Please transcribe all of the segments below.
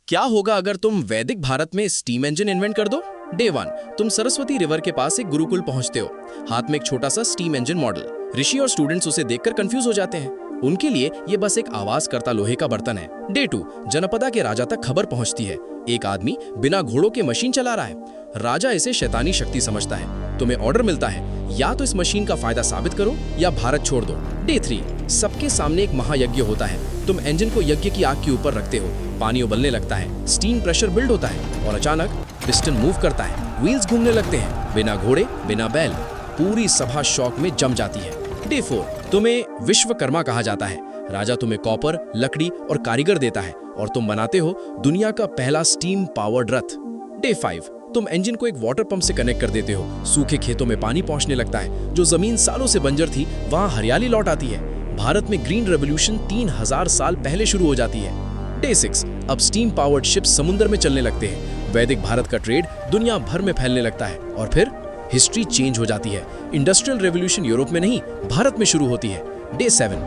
क्या होगा अगर तुम वैदिक भारत में स्टीम इंजन इन्वेंट कर दो? डे 1, तुम सरस्वती रिवर के पास एक गुरुकुल पहुंचते हो। हाथ में एक छोटा सा स्टीम इंजन मॉडल। ऋषि और स्टूडेंट्स उसे देखकर कंफ्यूज हो जाते हैं। उनके लिए ये बस एक आवाज करता लोहे का बर्तन है। डे 2, जनपदा के राजा तक खबर पहुंचती है। एक आदमी बिना घोड़ों के मशीन चला रहा है। राजा इसे शैतानी शक्ति समझता है। तुम्हें ऑर्डर मिलता है, या तो इस मशीन का फायदा साबित करो या भारत छोड़ दो। डे 3, सबके सामने एक महायज्ञ होता है। तुम इंजन को यज्ञ की आग के ऊपर रखते हो। पानी उबलने लगता है, स्टीम प्रेशर बिल्ड होता है और अचानक पिस्टन मूव करता है। व्हील्स घूमने लगते हैं। बिना घोड़े, बिना बैल। पूरी सभा शौक में जम जाती है। डे 4, तुम्हें विश्वकर्मा कहा जाता है। राजा तुम्हें कॉपर, लकड़ी और कारीगर देता है और तुम बनाते हो दुनिया का पहला स्टीम पावर्ड रथ। डे 5, तुम इंजन को एक वाटर पंप से कनेक्ट कर देते हो। सूखे खेतों में पानी पहुंचने लगता है। जो जमीन सालों से बंजर थी, वहां हरियाली लौट आती है। भारत में ग्रीन रेवोल्यूशन 3000 साल पहले शुरू हो जाती है। डे 6, अब स्टीम पावर्ड शिप्स समुद्र में चलने लगते हैं। वैदिक भारत का ट्रेड दुनिया भर में फैलने लगता है और फिर हिस्ट्री चेंज हो जाती है। इंडस्ट्रियल रेवोल्यूशन यूरोप में नहीं, भारत में शुरू होती है। डे 7,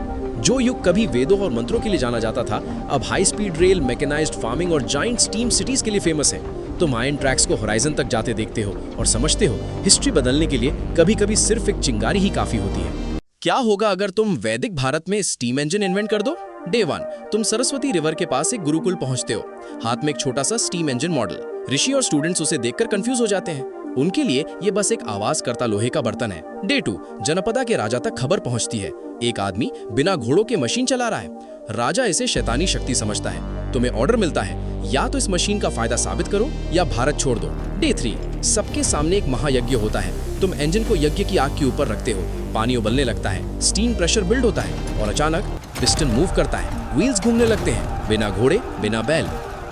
जो युग कभी वेदों और मंत्रों के लिए जाना जाता था, अब high speed rail, mechanised farming और जाइंट स्टीम सिटीज के लिए फेमस है। तुम आयरन ट्रैक्स को होराइजन तक जाते देखते हो और समझते हो हिस्ट्री बदलने के लिए कभी-कभी सिर्फ एक चिंगारी ही काफी होती है। क्या होगा अगर तुम वैदिक भारत में स्टीम इंजन इन्वेंट कर दो? डे 1, तुम सरस्वती रिवर के पास एक गुरुकुल पहुंचते हो। हाथ में एक छोटा सा स्टीम इंजन मॉडल। ऋषि और स्टूडेंट्स उसे देखकर कंफ्यूज हो जाते हैं। उनके लिए ये बस एक आवाज करता लोहे का बर्तन है। डे 2, जनपदा के राजा तक खबर पहुंचती है। एक आदमी बिना घोड़ों के मशीन चला रहा है। राजा इसे शैतानी शक्ति समझता है। तुम्हें ऑर्डर मिलता है, या तो इस मशीन का फायदा साबित करो या भारत छोड़ दो। डे 3, सबके सामने एक महायज्ञ होता है। तुम इंजन को यज्ञ की आग के ऊपर रखते हो। पानी उबलने लगता है, स्टीम प्रेशर बिल्ड होता है और अचानक पिस्टन मूव करता है। व्हील्स घूमने लगते हैं। बिना घोड़े, बिना बैल।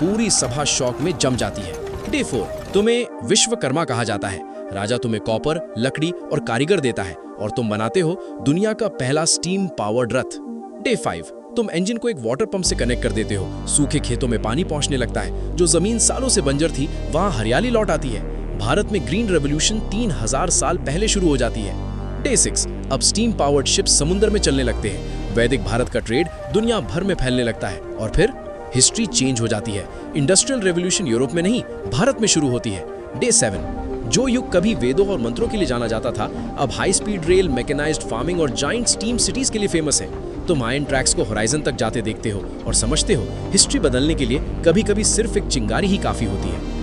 पूरी सभा शौक में जम जाती है। डे 4, तुम्हें विश्वकर्मा कहा जाता है। राजा तुम्हें कॉपर, लकड़ी और कारीगर देता है और तुम बनाते हो दुनिया का पहला स्टीम पावर्ड रथ। डे 5, तुम इंजन को एक वाटर पंप से कनेक्ट कर देते हो। सूखे खेतों में पानी पहुंचने लगता है। जो जमीन सालों से बंजर थी, वहां हरियाली लौट आती है। भारत में ग्रीन रेवोल्यूशन 3000 साल पहले शुरू हो जाती है। डे 6, अब स्टीम पावर्ड शिप्स समुद्र में चलने लगते हैं। वैदिक भारत का ट्रेड दुनिया भर में फैलने लगता है और फिर हिस्ट्री चेंज हो जाती है। इंडस्ट्रियल रेवोल्यूशन यूरोप में नहीं, भारत में शुरू होती है। डे 7, जो युग कभी वेदों और मंत्रों के लिए जाना जाता था, अब high speed rail, mechanised farming और जाइंट स्टीम सिटीज के लिए फेमस है। तुम आयरन ट्रैक्स को होराइजन तक जाते देखते हो और समझते हो हिस्ट्री बदलने के लिए कभी-कभी सिर्फ एक चिंगारी ही काफी होती है।